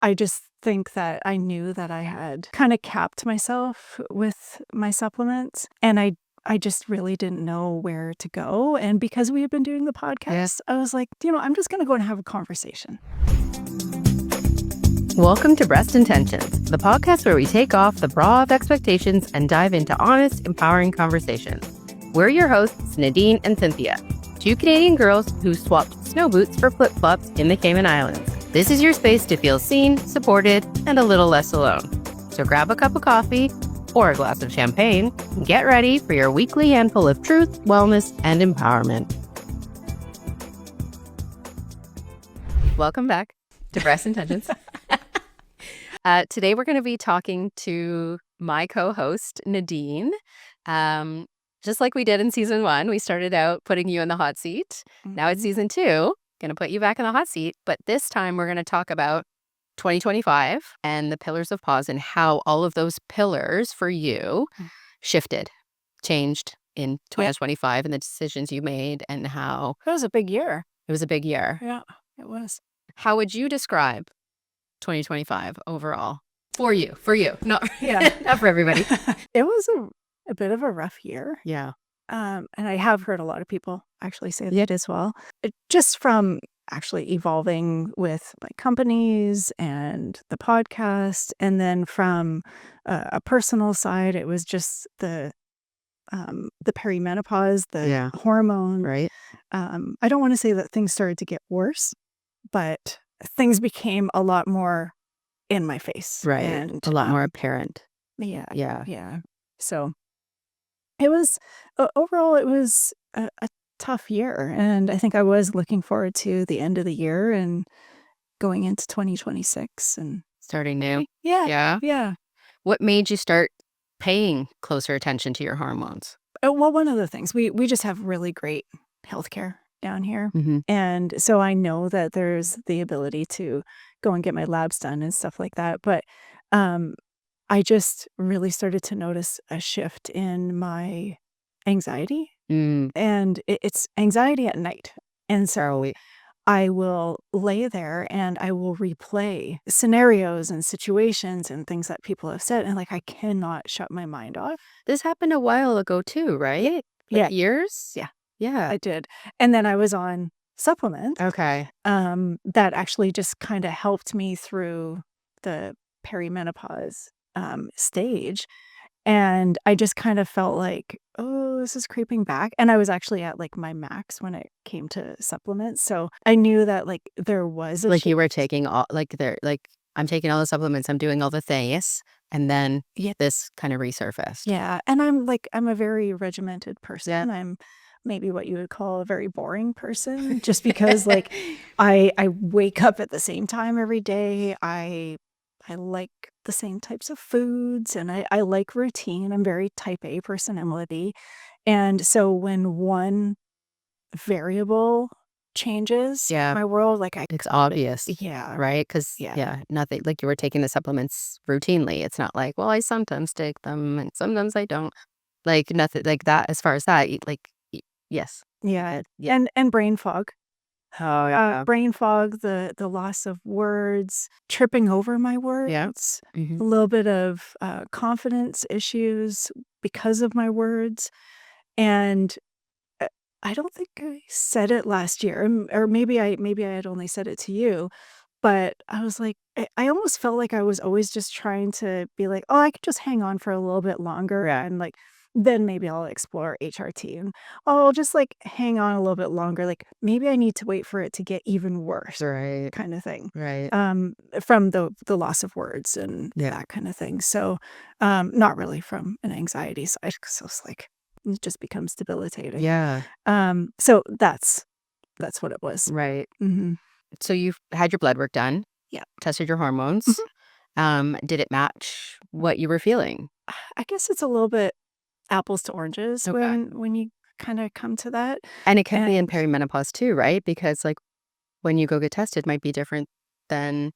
I just think that I knew that I had kind of capped myself with my supplements, and I just really didn't know where to go. And because we had been doing the podcast, I was like, I'm just going to go and have a conversation. Welcome to Breast Intentions, the podcast where we take off the bra of expectations and dive into honest, empowering conversations. We're your hosts, Nadine and Cynthia, two Canadian girls who swapped snow boots for flip-flops in the Cayman Islands. This is your space to feel seen, supported, and a little less alone. So grab a cup of coffee or a glass of champagne and get ready for your weekly handful of truth, wellness, and empowerment. Welcome back to Breast Intentions. Today we're going to be talking to my co-host, Nadine. Just like we did in season 1, we started out putting you in the hot seat. Now it's season 2, going to put you back in the hot seat. But this time we're going to talk about 2025 and the pillars of pause and how all of those pillars for you shifted, changed in 2025 and the decisions you made and how... It was a big year. It was a big year. Yeah, it was. How would you describe 2025 overall? For you, not for everybody. It was a bit of a rough year. Yeah. And I have heard a lot of people actually say that as well. Just from actually evolving with my companies and the podcast. And then from a personal side, it was just the perimenopause, the hormone. Right. I don't want to say that things started to get worse, but things became a lot more in my face. Right. And a lot more apparent. Yeah. So it was, overall, it was a tough year. And I think I was looking forward to the end of the year and going into 2026 and starting new. Yeah. What made you start paying closer attention to your hormones? Well, one of the things, we just have really great healthcare down here. Mm-hmm. And so I know that there's the ability to go and get my labs done and stuff like that. But I just really started to notice a shift in my anxiety. And it's anxiety at night. And so I will lay there and I will replay scenarios and situations and things that people have said. And I cannot shut my mind off. This happened a while ago too, right? Years? Yeah, I did. And then I was on supplements. Okay. That actually just kind of helped me through the perimenopause stage. And I just kind of felt like, oh, this is creeping back. And I was actually at my max when it came to supplements. So I knew that there was a you were taking all I'm taking all the supplements, I'm doing all the things, and then this kind of resurfaced. Yeah. And I'm a very regimented person. I'm maybe what you would call a very boring person, just because I wake up at the same time every day. I like the same types of foods and I like routine. I'm very type A personality. And so when one variable changes my world, it's obvious. Yeah. Right? Because nothing, you were taking the supplements routinely. It's not like, well, I sometimes take them and sometimes I don't. Nothing like that as far as that. Yes. Yeah. And brain fog. Oh, yeah. Brain fog, the loss of words, tripping over my words, Mm-hmm. a little bit of confidence issues because of my words. And I don't think I said it last year, or maybe I had only said it to you, but I was like, I almost felt like I was always just trying to be like, oh, I could just hang on for a little bit longer and then maybe I'll explore HRT and I'll just hang on a little bit longer. Maybe I need to wait for it to get even worse. Right. Kind of thing. Right. From the loss of words and that kind of thing. So not really from an anxiety side, because it just becomes debilitating. Yeah. So that's what it was. Right. Mm-hmm. So you've had your blood work done. Yeah. Tested your hormones. Mm-hmm. Did it match what you were feeling? I guess it's a little bit apples to oranges when you kind of come to that. And it can be in perimenopause too, right? Because when you go get tested might be different than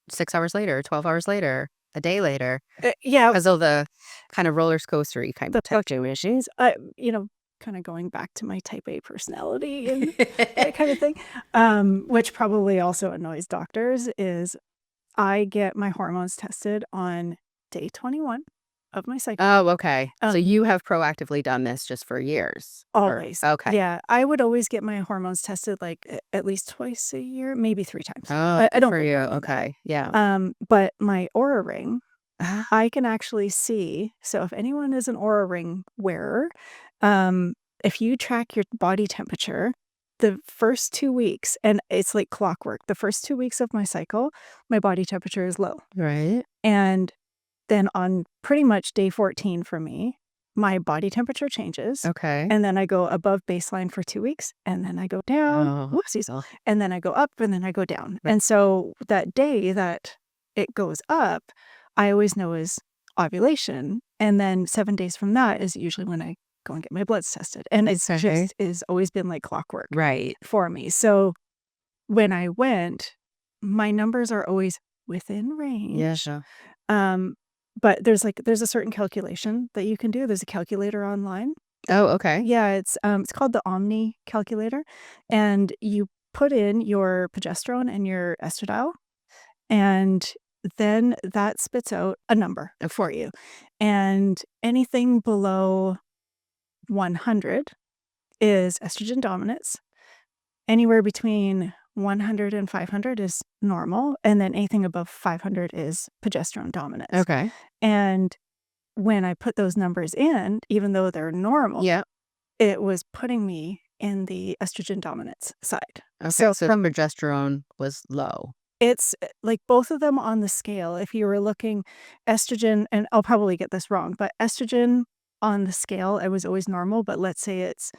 6 hours later, 12 hours later, a day later. Because of the kind of roller coastery kind of fluctuations. Kind of going back to my type A personality and that kind of thing, which probably also annoys doctors, is I get my hormones tested on day 21 of my cycle. Oh, okay. So Um, you have proactively done this just for years? Always. Okay. Yeah, I would always get my hormones tested, like, at least twice a year, maybe 3 times. Oh, I good don't for go you. more than that. Okay. Yeah. But my Aura Ring, Ah, I can actually see, so if anyone is an Aura Ring wearer, um, if you track your body temperature, the first 2 weeks, and it's like clockwork, the first 2 weeks of my cycle, my body temperature is low. right. And then on pretty much day 14 for me, my body temperature changes, Okay. and then I go above baseline for 2 weeks, and then I go down, Oh, whoopsies, oh, and then I go up, and then I go down. right. And so that day that it goes up, I always know is ovulation, and then 7 days from that is usually when I go and get my bloods tested, and it's Okay. just is always been like clockwork Right. for me. So when I went, my numbers are always within Yeah. range. Um, but there's a certain calculation that you can do. There's a calculator online. Oh, okay. Yeah, it's called the Omni calculator, and you put in your progesterone and your estradiol, and then that spits out a number for you. And anything below 100 is estrogen dominance. Anywhere between 100 and 500 is normal, and then anything above 500 is progesterone dominance. Okay. And when I put those numbers in, even though they're normal, Yeah. it was putting me in the estrogen dominance side. Okay. So So from progesterone was low. it's like both of them on the scale, if you were looking estrogen, and I'll probably get this wrong, but estrogen on the scale, it was always normal, but let's say it's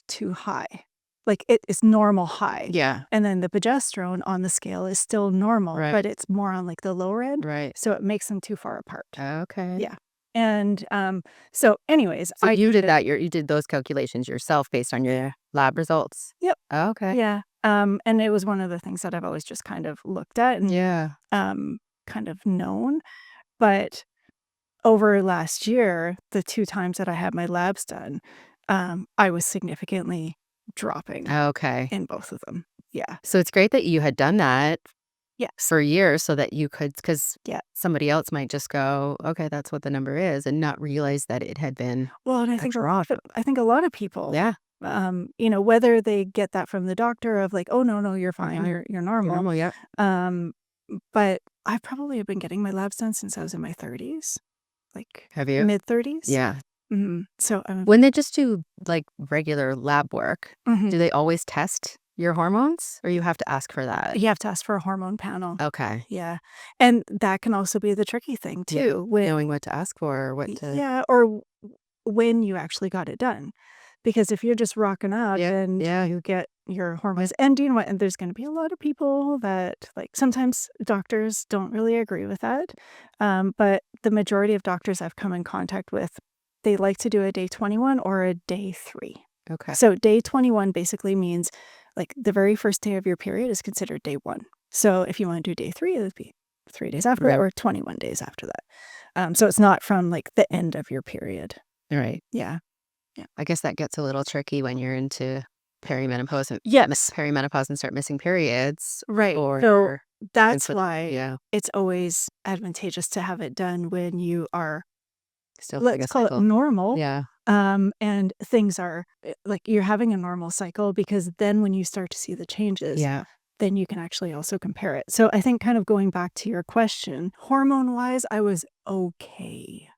too high. Like it is normal high. Yeah. And then the progesterone on the scale is still normal, Right. but it's more on like the lower end. Right. So it makes them too far apart. Okay. Yeah. And so anyways, So I you did that. You did those calculations yourself based on your lab results. Yep. Okay. Yeah. And it was one of the things that I've always just kind of looked at and Yeah. kind of known. But over last year, the 2 times that I had my labs done, I was significantly dropping Okay. in both of them. Yeah. So it's great that you had done that Yes. for years so that you could, because Yeah. somebody else might just go, okay, that's what the number is, and not realize that it had been Well, and a drop. I think a lot of people, Yeah. whether they get that from the doctor of like, "Oh, no, no, you're fine. Uh-huh. You're normal." Normal. Yeah. Um, but I probably have been getting my labs done since I was in my 30s, like Have you? mid-30s. Yeah. So, When they just do like regular lab work, mhm. do they always test your hormones, or you have to ask for that? You have to ask for a hormone panel. Okay. Yeah. And that can also be the tricky thing Yeah. too, when Knowing what to ask for or what to. yeah, or when you actually got it done. Because if you're just rocking up Yeah. and Yeah. you get your hormones and you know what, and there's gonna be a lot of people that like sometimes doctors don't really agree with that. But the majority of doctors I've come in contact with, they like to do a day 21 or a day 3. Okay. So day 21 basically means like the very first day of your period is considered day 1. So if you want to do day 3, it would be 3 days after Right. that or 21 days after that. So it's not from like the end of your period. Right. Yeah. I guess that gets a little tricky when you're into perimenopause and Yes. perimenopause and start missing periods. Right. So Or that's put, why yeah, it's always advantageous to have it done when you are, still having let's a call it cycle. normal. Yeah. And things are like you're having a normal cycle because then when you start to see the changes, Yeah. then you can actually also compare it. So I think kind of going back to your question, hormone wise, I was okay.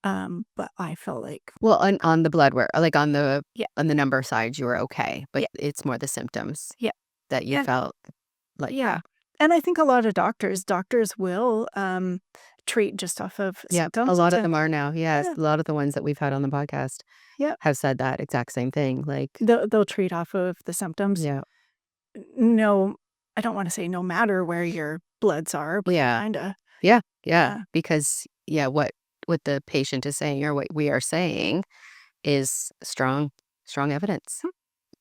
But I felt like, Well, on the blood work, like yeah, on the number side, you were okay, but yeah, it's more the symptoms yeah, that you yeah, felt like. yeah. And I think a lot of doctors will treat just off of Yeah, a symptoms lot of to, them are now. Yes, yeah, a lot of the ones that we've had on the podcast yeah. have said that exact same thing. Like, They'll treat off of the symptoms. yeah, No, I don't want to say no matter where your bloods are, but yeah, kinda. yeah, Yeah. because what the patient is saying or what we are saying is strong evidence, Hmm.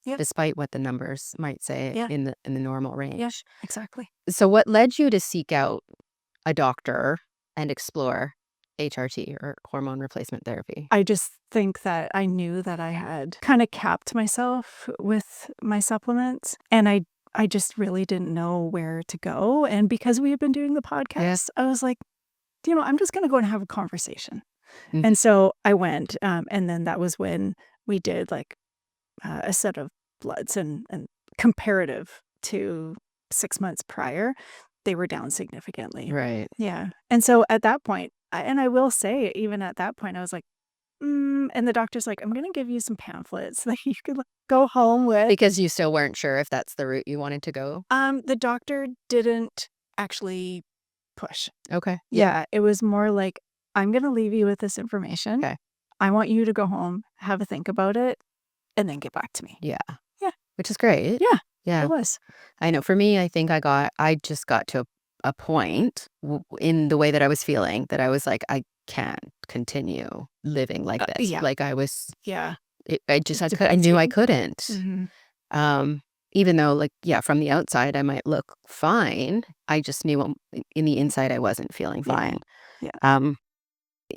Yep. despite what the numbers might say Yeah. in the normal Yeah. range. Exactly. So, what led you to seek out a doctor and explore HRT or hormone replacement therapy? I just think that I knew that I had kind of capped myself with my supplements, and I just really didn't know where to go. And because we had been doing the podcast, I was like, I'm just going to go and have a conversation. Mhm. And so I went, and then that was when we did like a set of bloods, and comparative to 6 months prior, they were down significantly. Right. Yeah. And so at that point, and I will say, even at that point, I was like, and the doctor's like, I'm going to give you some pamphlets that you could like, go home with. Because you still weren't sure if that's the route you wanted to go? The doctor didn't actually push. Okay. Yeah. It was more like, I'm going to leave you with this information. Okay. I want you to go home, have a think about it, and then get back to me. Yeah. Yeah. Which is great. Yeah. Yeah. It was. I know. For me, I think I just got to a point in the way that I was feeling that I was like, I can't continue living like this. Yeah. Like I was, Yeah. I knew I couldn't. Mhm. Even though like, yeah, from the outside, I might look fine. I just knew in the inside, I wasn't feeling Yeah. fine. Yeah.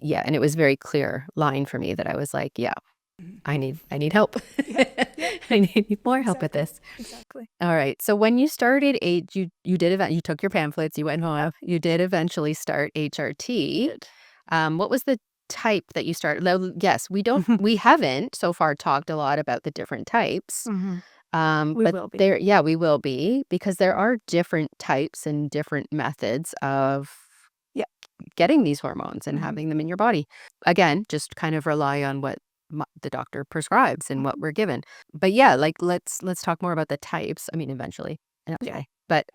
Yeah. And it was very clear line for me that I was like, yeah, Mhm. I need help. Yeah. Yeah. I need more help with this. Exactly. All right. So when you started you took your pamphlets, you went home, you did eventually start HRT. What was the type that you started? Yes, we haven't so far talked a lot about the different types. Mhm. We But will be. we will be, because there are different types and different methods of Yeah. getting these hormones and Mhm. having them in your body. Again, just kind of rely on what the doctor prescribes and what we're given. But yeah, like let's talk more about the types. I mean, eventually. Yeah. But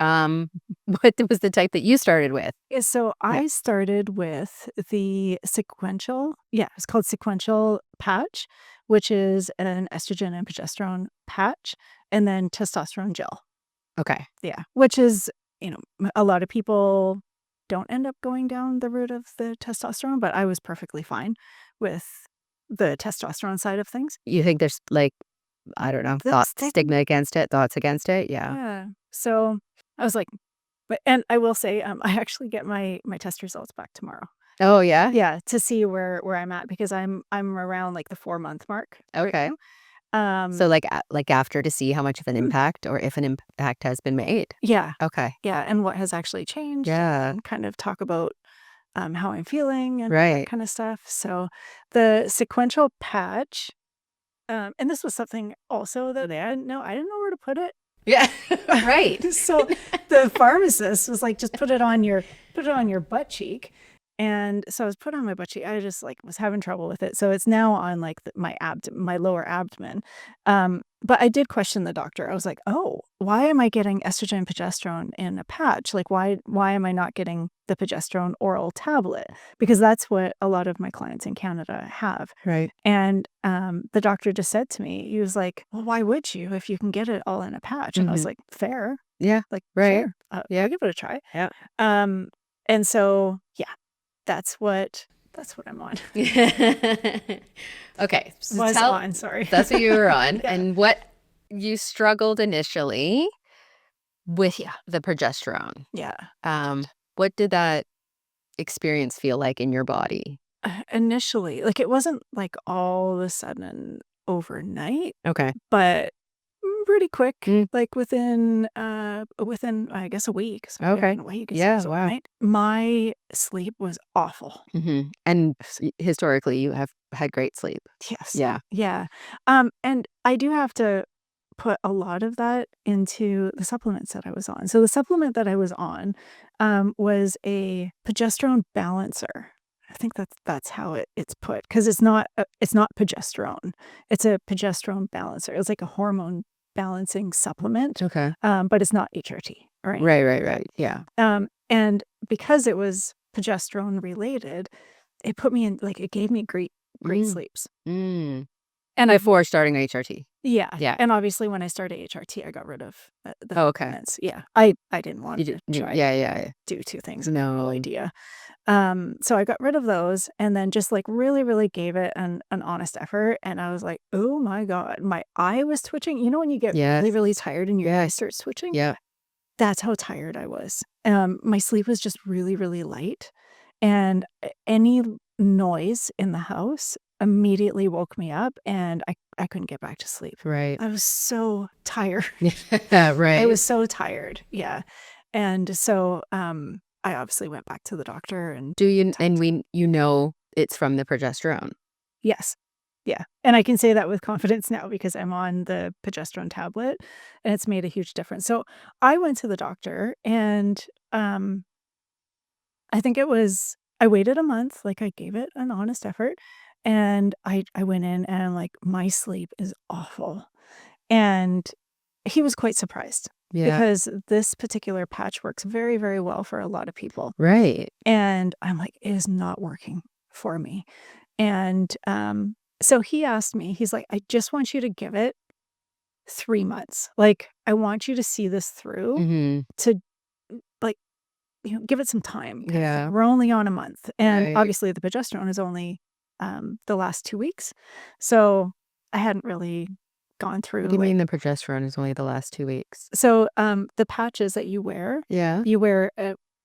what was the type that you started with? Yeah, so I started with the sequential. Yeah, it's called sequential patch, which is an estrogen and progesterone patch, and then testosterone gel. Okay. Yeah, which is, a lot of people don't end up going down the route of the testosterone, but I was perfectly fine with the testosterone side of things. You think there's like, I don't know, stigma against it, thoughts against it? Yeah. Yeah. So I was like, and I will say, I actually get my test results back tomorrow. Oh yeah? Yeah, to see where I'm at, because I'm around like the 4-month mark right Okay. now. So like after, to see how much of an impact, or if an impact has been made. Yeah, Okay. yeah, and what has actually changed, Yeah. and kind of talk about how I'm feeling and that Right. kind of stuff. So the sequential patch, and this was something also that I didn't know where to put it. Yeah. Right. So the pharmacist was like, just put it on your butt cheek. And so I was put on my butt cheek. I just like was having trouble with it. So it's now on like my lower abdomen. But I did question the doctor. I was like, oh, why am I getting estrogen and progesterone in a patch? Like, why am I not getting the progesterone oral tablet? Because that's what a lot of my clients in Canada have. Right. And the doctor just said to me, he was like, well, why would you if you can get it all in a patch? And I was like, fair. Yeah. Like, Right. sure. Yeah. I'll give it a try. Yeah. And so, yeah, that's what I'm on. Okay. So Was on, sorry. That's what you were on. Yeah. And what you struggled initially with the progesterone. Yeah. What did that experience feel like in your body? Initially, like, it wasn't like all of a sudden overnight, Okay. but pretty quick, Mm. like within I guess a week. So Okay. in a way you could say Yeah, it was wow. overnight. My sleep was awful. And historically, you have had great sleep. Yes. Yeah. Yeah. And I do have to put a lot of that into the supplements that I was on. So the supplement that I was on was a progesterone balancer. I think that's how it's put, because it's not progesterone. It's a progesterone balancer. It's like a hormone balancing supplement, Okay. but it's not HRT or anything. Right. Yeah. And because it was progesterone related, it put me in, like, it gave me great sleeps. Mm. And Before starting HRT. Yeah. Yeah. And obviously when I started HRT, I got rid of the Oh, okay. supplements. Yeah. I didn't want You to did. try Yeah. do two things. I had No. no idea. So I got rid of those, and then just like really, really gave it an honest effort. And I was like, oh my God, my eye was twitching. You know, when you get really, really tired and your eye starts twitching? Yeah. That's how tired I was. My sleep was just really, really light. And any noise in the house, immediately woke me up, and I couldn't get back to sleep. Right. I was so tired. Yeah, I right. was so tired. Yeah. And so, I obviously went back to the doctor and Do you, talked and to we, it's from the progesterone. Yes. Yeah. And I can say that with confidence now because I'm on the progesterone tablet, and it's made a huge difference. So, I went to the doctor, and, I think I waited a month, like, I gave it an honest effort, and I went in and, like, my sleep is awful. And he was quite surprised Yeah. because this particular patch works very, very well for a lot of people. Right. And I'm like, "It is not working for me." And, so he asked me, he's like, "I just want you to give it 3 months. Like, I want you to see this through Mm-hmm. to, like, give it some time kind of thing. Yeah. We're only on a month." And Right. obviously the progesterone is only, the last 2 weeks. So I hadn't really gone What through, do you like mean the progesterone is only the last 2 weeks? so, the patches that Yeah. you wear,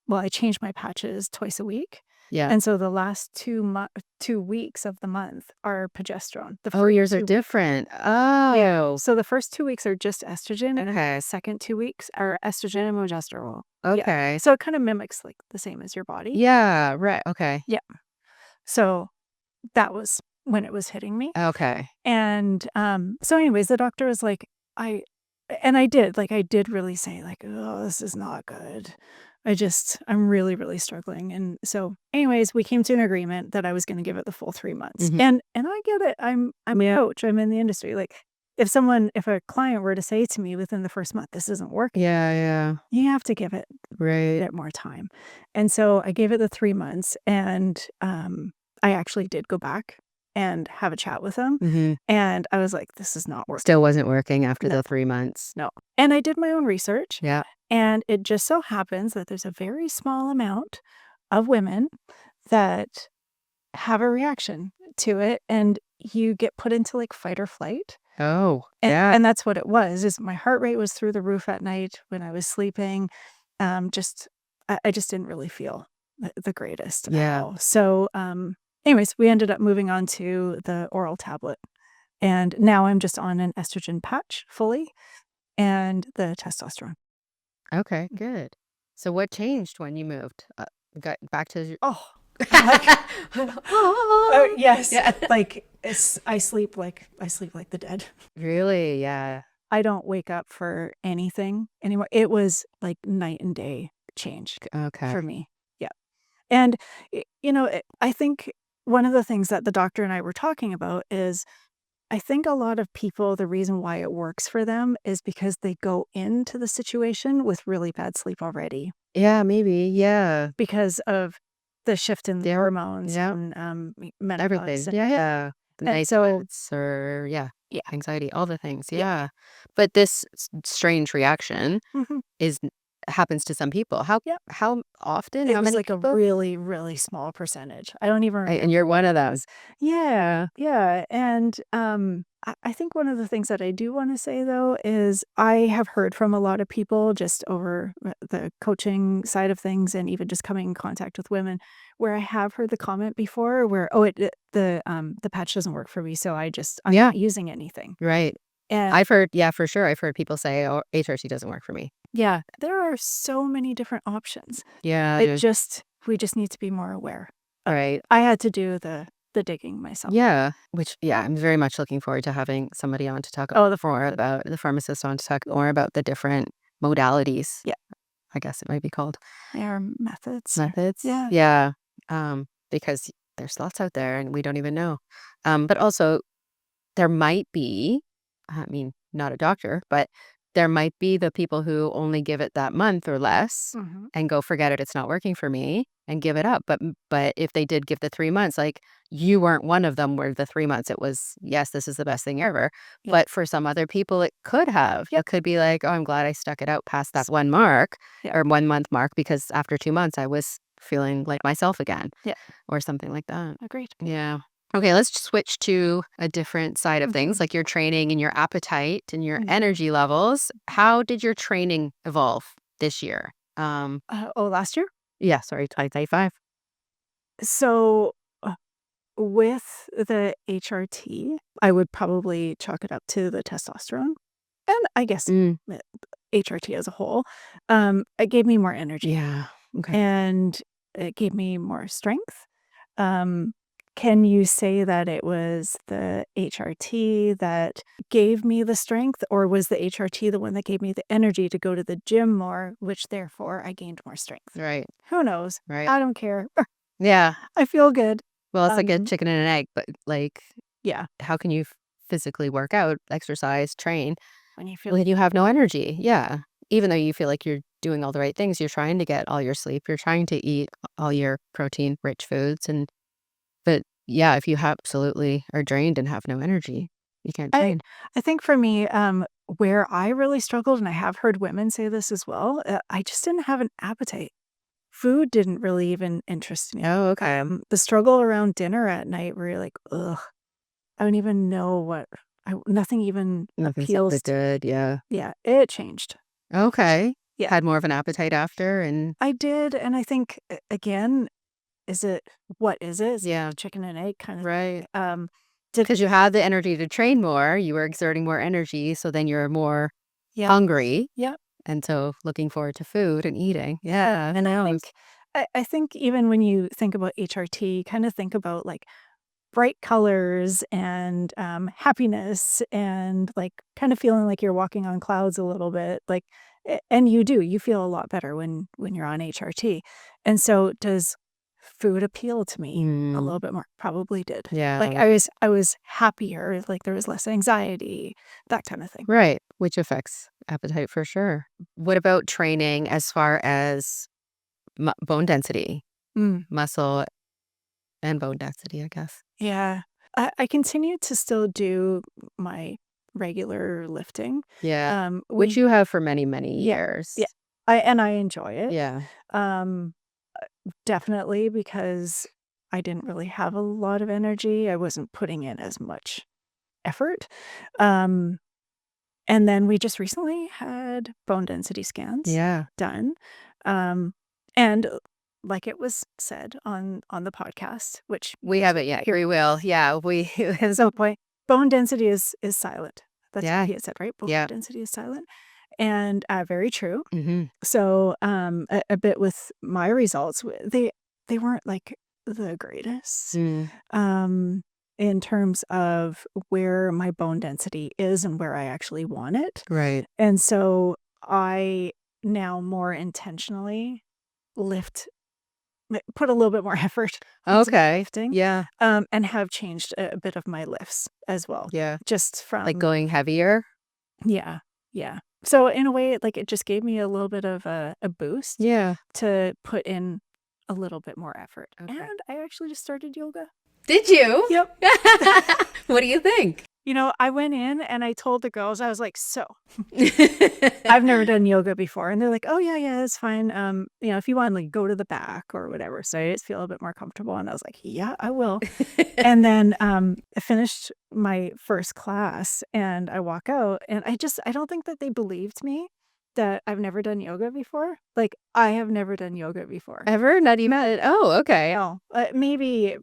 well, I change my patches twice a week. Yeah. And so the last 2 weeks of the month are progesterone. The Oh, first yours are 2 different. Yeah. Oh, So the first 2 weeks are just estrogen, and then okay. the second 2 weeks are estrogen and progesterone. Yeah. Okay. So it kinda mimics, like, the same as your body. Yeah, right. Okay. Yeah. So that was when it was hitting me. Okay. And, so anyways, the doctor was like, I I did, like, I did really say, like, "Oh, this is not good. I'm really, really struggling." And so anyways, we came to an agreement that I was gonna give it the full 3 months. Mhm. And I get it. I'm a coach. I'm in the industry. Like, if a client were to say to me within the first month, "This isn't working," Yeah, yeah. you have to give it Right. more time. And so I gave it the 3 months, and, I actually did go back and have a chat with him, Mhm. and I was like, "This is not working." Still wasn't working after No, the 3 months. no. And I did my own research, Yeah. and it just so happens that there's a very small amount of women that have a reaction to it, and you get put into, like, fight or flight. Oh, And yeah. and that's what it was, is my heart rate was through the roof at night when I was sleeping. Just I just didn't really feel the greatest at Yeah. all. So, anyways, we ended up moving on to the oral tablet, and now I'm just on an estrogen patch fully and the testosterone. Okay, good. So what changed when you moved? Got back to your Oh, like oh, yes, Yeah. like, I sleep like the dead. Really? Yeah. I don't wake up for anything anymore. It was like night and day change Okay. for me. Yeah. And, I think one of the things that the doctor and I were talking about is I think a lot of people, the reason why it works for them is because they go into the situation with really bad sleep already Yeah, maybe. Yeah. because of the shift in the Yeah. hormones Yeah. and, menopause. Everything. Yeah, yeah. The And night so, sweats or yeah, yeah, anxiety, all the things. yeah. Yeah. But this strange reaction Mhm. is happens to some people. How Yep. how often? It How was many like a people? really, really small percentage. I don't even remember And you're what one of it those. was. Yeah, yeah, and, I think one of the things that I do wanna say, though, is I have heard from a lot of people just over the coaching side of things and even just coming in contact with women, where I have heard the comment before where, "Oh, the patch doesn't work for me, so I'm Yeah. not using anything." Right. And I've heard, yeah, for sure. I've heard people say, "Oh, HRT doesn't work for me." yeah, there are so many different options. Yeah. We just need to be more aware. Right. I had to do the digging myself. Yeah. Which, yeah, I'm very much looking forward to having somebody on to talk Oh, the more about the pharmacist on to talk more about the different modalities. yeah, I guess it might be called there methods. methods. Yeah. Yeah. Because there's lots out there and we don't even know. But also there might be, I mean, not a doctor, but there might be the people who only give it that month or less Mhm. and go, forget it, it's not working for me and give it up. But if they did give the 3 months, like you weren't one of them where the 3 months, it was, yes, this is the best thing ever. Yeah. But for some other people, it could have. Yep. It could be like, oh, I'm glad I stuck it out past that 1 mark Yeah. or 1 month mark because after 2 months, I was feeling like myself again Yeah. or something like that. Agreed. Yeah. Okay, let's switch to a different side of things, Mhm. like your training and your appetite and your Mhm. energy levels. How did your training evolve this year? Oh, last year? Yeah, sorry, 2025. So, with the HRT, I would probably chalk it up to the testosterone, and I guess Mm. HRT as a whole. It gave me more energy, Yeah. Okay. and it gave me more strength. Um, can you say that it was the HRT that gave me the strength, or was the HRT the one that gave me the energy to go to the gym more, which therefore I gained more strength? Right. Who knows? Right. I don't care. Yeah. I feel good. Well, it's like a Um, chicken and an egg, but like, yeah, how can you physically work out, exercise, train when you feel when you have no energy? Yeah. Even though you feel like you're doing all the right things, you're trying to get all your sleep, you're trying to eat all your protein rich foods. But yeah, if you absolutely are drained and have no energy, you can't I train. I think for me, where I really struggled, and I have heard women say this as well, I just didn't have an appetite. Food didn't really even interest me. Oh, okay. The struggle around dinner at night where you're like, "Ugh, I don't even know what nothing even Nothing appeals sounded to." good. Yeah. Yeah, it changed. Okay. Yeah, Had more of an appetite after and I did, and I think, again, is it what is it? Is it yeah, chicken and egg kind of right. thing? Did Because you had the energy to train more, you were exerting more energy, so then you're more yeah, hungry, yeah. and so looking forward to food and eating. Yeah, And I know. I think even when you think about HRT, kind of think about, like, bright colors and, happiness and, like, kind of feeling like you're walking on clouds a little bit, like, and you feel a lot better when you're on HRT. And so does food appeal to me a Mm, little bit more? Probably did. Like, yeah, I was happier, like, there was less anxiety, that kind of thing. right, which affects appetite for sure. What about training as far as bone density, Mm. muscle and bone density, I guess? Yeah. I continue to still do my regular lifting. Yeah, which We you have for many, many Yeah, yeah. years. I enjoy it. Yeah, Um, definitely because I didn't really have a lot of energy. I wasn't putting in as much effort. Um, and then we just recently had bone density scans yeah. done. And like it was said on the podcast, which you We guys haven't yet. hear We will. Yeah, we at some point, bone density is silent. That's what yeah, he had said, right? Bone yeah. density is silent, and, very true. Mhm. So, a bit with my results, they weren't, like, the greatest, Mm, um, in terms of where my bone density is and where I actually want it, right. and so I now more intentionally lift put a little bit more effort into my Okay. lifting, Yeah, and have changed a bit of my lifts as well, yeah. just Like from going heavier? yeah, yeah. So in a way, like, it just gave me a little bit of a boost Yeah. to put in a little bit more effort, Okay. and I actually just started yoga. Did you? Yep. What do you think? I went in and I told the girls, I was like, "So, I've never done yoga before," and they're like, "Oh, yeah, yeah, it's fine, if you want, like, go to the back or whatever, so I just feel a bit more comfortable," and I was like, "Yeah, I will." And then, I finished my first class, and I walk out, and I don't think that they believed me that I've never done yoga before. Like, I have never done yoga before. Ever? Not even oh, okay. No, maybe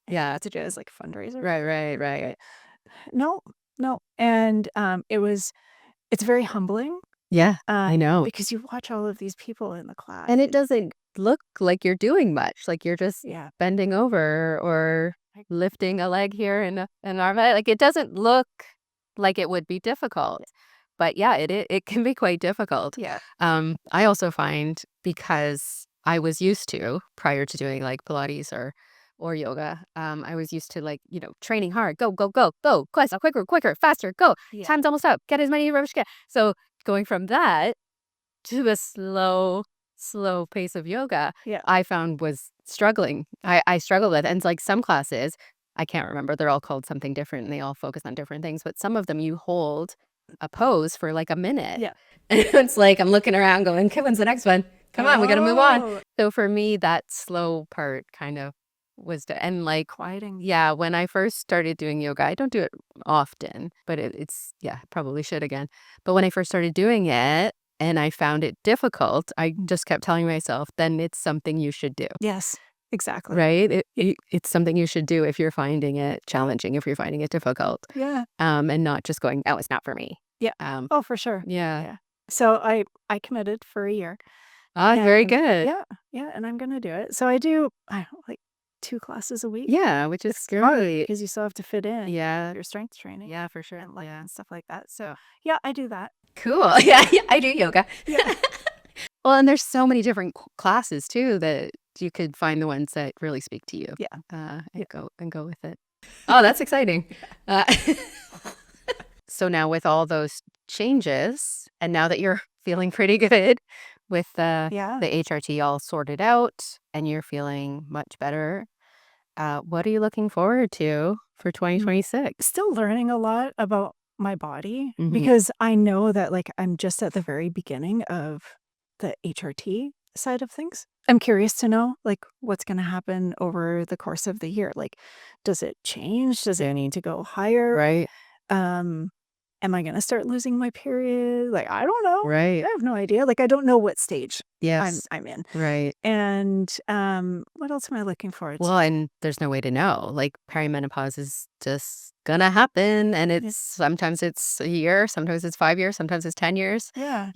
Yeah. to do as, like, a fundraiser, Right, right, but right. no, no, and, it's very humbling, Yeah, I know. because you watch all of these people in the class. And it doesn't look like you're doing much, like you're just Yeah. bending over or Like lifting a leg here and an arm, like, it doesn't look like it would be difficult. yeah, But yeah, it can be quite difficult. yeah, I also find because I was used to, prior to doing, like, Pilates or yoga, I was used to, like, training hard. Go, go, go, go, quicker, quicker, quicker, faster, go. yeah, Time's almost up. Get as many rubbish get. So going from that to a slow pace of yoga, yeah, I found was struggling. I struggled with, and it's like some classes, I can't remember, they're all called something different and they all focus on different things, but some of them you hold a pose for like a minute. yeah. And it's like I'm looking around going, okay, when's the next one? Come on, we gotta move on. Oh, So for me, that slow part kind of was and like quieting. yeah, when I first started doing yoga, I don't do it often, but it's yeah, probably should again. But when I first started doing it and I found it difficult, I just kept telling myself, then it's something you should do. Yes. Exactly. right? It's something you should do if you're finding it challenging, if you're finding it difficult, Yeah. and not just going, "Oh, it's not for me." Yeah. Um, Oh, for sure. yeah. Yeah. So I committed for a year. Ah, very And good. yeah, yeah, and I'm gonna do it. So I do, I don't know, like 2 classes a week. Yeah, which is It's hard great. because you still have to fit in Yeah. your strength training Yeah, for sure. and, like, Yeah. and stuff like that. So, yeah, I do that. Cool. Yeah, yeah, I do yoga. Yeah. Well, and there's so many different classes too that you could find the ones that really speak to you, Yeah. and Yeah. go with it. Oh, that's exciting. Uh, so now with all those changes, and now that you're feeling pretty good with Yeah. the HRT all sorted out, and you're feeling much better, what are you looking forward to for Mm. 2026? Still learning a lot about my body Mhm. because I know that, like, I'm just at the very beginning of the HRT side of things. I'm curious to know, like, what's gonna happen over the course of the year. Like, does it change? Does it need to go higher? Right. Um, am I gonna start losing my period? Like, I don't know. Right. I have no idea. Like, I don't know what stage Yes. I'm in. Right. And, what else am I looking forward to? Well, and there's no way to know. Like perimenopause is just gonna happen, and Yeah. sometimes it's a year, sometimes it's 5 years, sometimes it's 10 years. Yeah.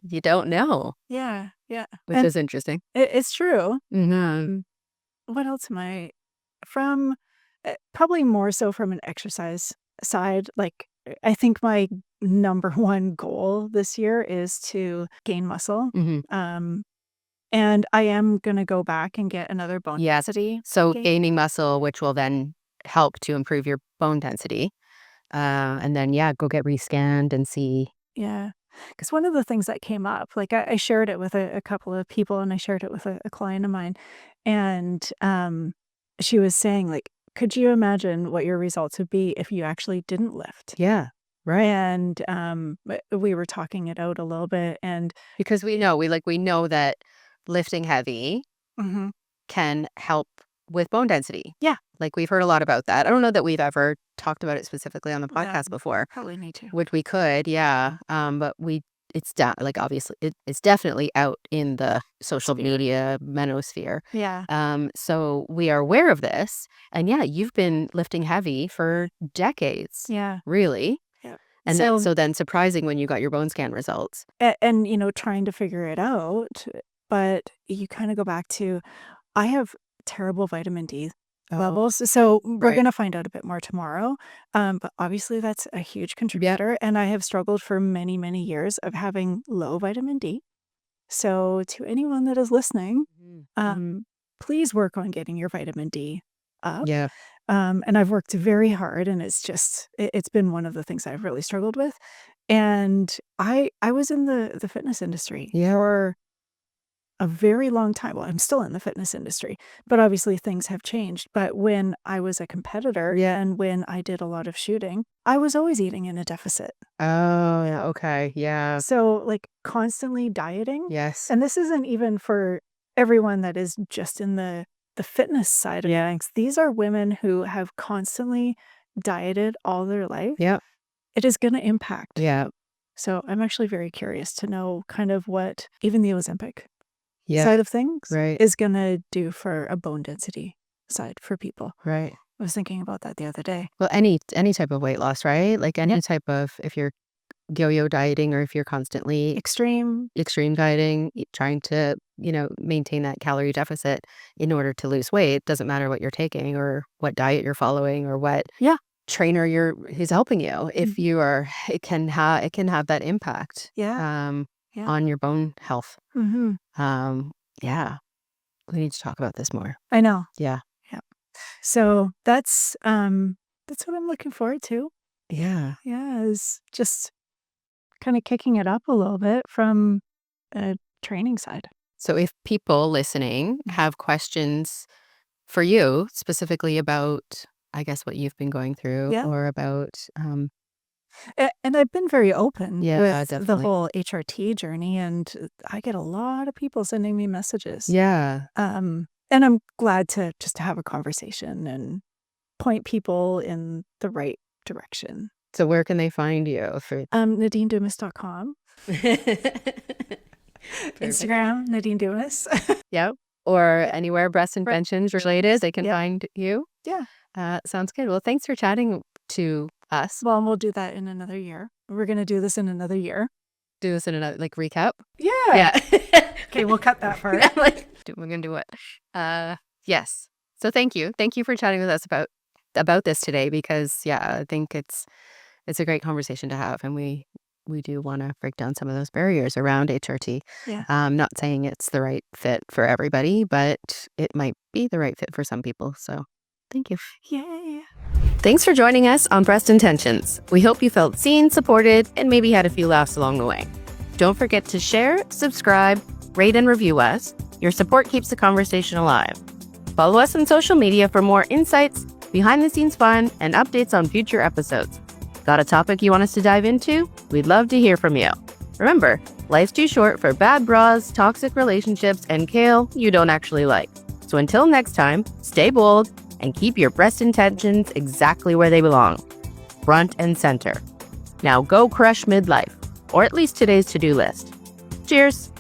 You don't know, Yeah. Yeah. which And is interesting. it's true. Hmm. What else am I from? Probably more so from an exercise side. Like, I think my number 1 goal this year is to gain muscle. Hmm. Um, and I am gonna go back and get another bone Yeah. density So gain. gaining muscle, which will then help to improve your bone density, and then yeah, go get rescanned and see. Yeah, because one of the things that came up, like, I shared it with a couple of people, and I shared it with a client of mine, and, she was saying, like, "Could you imagine what your results would be if you actually didn't lift?" Yeah. Right. And, we were talking it out a little bit, and Because we know that lifting heavy Mhm. can help with bone density. Yeah. Like, we've heard a lot about that. I don't know that we've ever talked about it specifically on the No, podcast before, probably need to. which we could, yeah. But like, obviously, it's definitely out in the social Sphere. media manosphere. Yeah. So we are aware of this. And yeah, you've been lifting heavy for decades, Yeah. really. Yeah. And that's So so then surprising when you got your bone scan results. and, trying to figure it out, but you kinda go back to I have terrible vitamin D Oh, levels, so we're right. gonna find out a bit more tomorrow, but obviously that's a huge Yeah. contributor, and I have struggled for many, many years of having low vitamin D. So to anyone that is listening, Mhm. please work on getting your vitamin D up. Yeah. And I've worked very hard, and it's been one of the things I've really struggled with. And I was in the fitness industry Yeah. for a very long time. Well, I'm still in the fitness industry, but obviously things have changed. But when I was a competitor Yeah. and when I did a lot of shooting, I was always eating in a deficit. Oh, yeah. Okay. Yeah. So, like, constantly dieting, Yes. and this isn't even for everyone that is just in the fitness side of Yeah. things. These are women who have constantly dieted all their life. Yeah. It is gonna impact. Yeah. So, I'm actually very curious to know kind of what even the Ozempic Yeah. side of things Right. is gonna do for a bone density side for people. Right. I was thinking about that the other day. Well, any type of weight loss, right? Like Yeah. any type of if you're yo-yo dieting or if you're constantly Extreme. extreme dieting, trying to, maintain that calorie deficit in order to lose weight, doesn't matter what you're taking or what diet you're following or what Yeah. trainer who's helping you. If Mhm. you are, it can have that impact Yeah. Yeah. on your bone health. Mhm. Um, yeah, we need to talk about this more. I know. Yeah. Yeah. So that's what I'm looking forward to. Yeah. Yeah, is just kinda kicking it up a little bit from a training side. So if people listening have questions for you specifically about, I guess, what you've been going through Yeah. or about, And I've been very open yeah, with the definitely. whole HRT journey, and I get a lot of people sending me messages. Yeah. And I'm glad to just have a conversation and point people in the right direction. So where can they find you for NadineDumas.com. Perfect. Instagram, Nadine Dumas. Yep. or anywhere breast interventions related, they can find you. Yeah. Sounds good. Well, thanks for chatting to us. Well, and we'll do that in another year. We're going to do this in another year. Do this in another recap. Yeah. Okay, we'll cut that part. We're gonna do it. Yes. So thank you for chatting with us about this today, because I think it's a great conversation to have, and we do want to break down some of those barriers around HRT. Yeah. I'm not saying it's the right fit for everybody, but it might be the right fit for some people. So thank you. Yeah. Thanks for joining us on Breast Intentions. We hope you felt seen, supported, and maybe had a few laughs along the way. Don't forget to share, subscribe, rate, and review us. Your support keeps the conversation alive. Follow us on social media for more insights, behind-the-scenes fun, and updates on future episodes. Got a topic you want us to dive into? We'd love to hear from you. Remember, life's too short for bad bras, toxic relationships, and kale you don't actually like. So until next time, stay bold and keep your breast intentions exactly where they belong, front and center. Now go crush midlife, or at least today's to-do list. Cheers!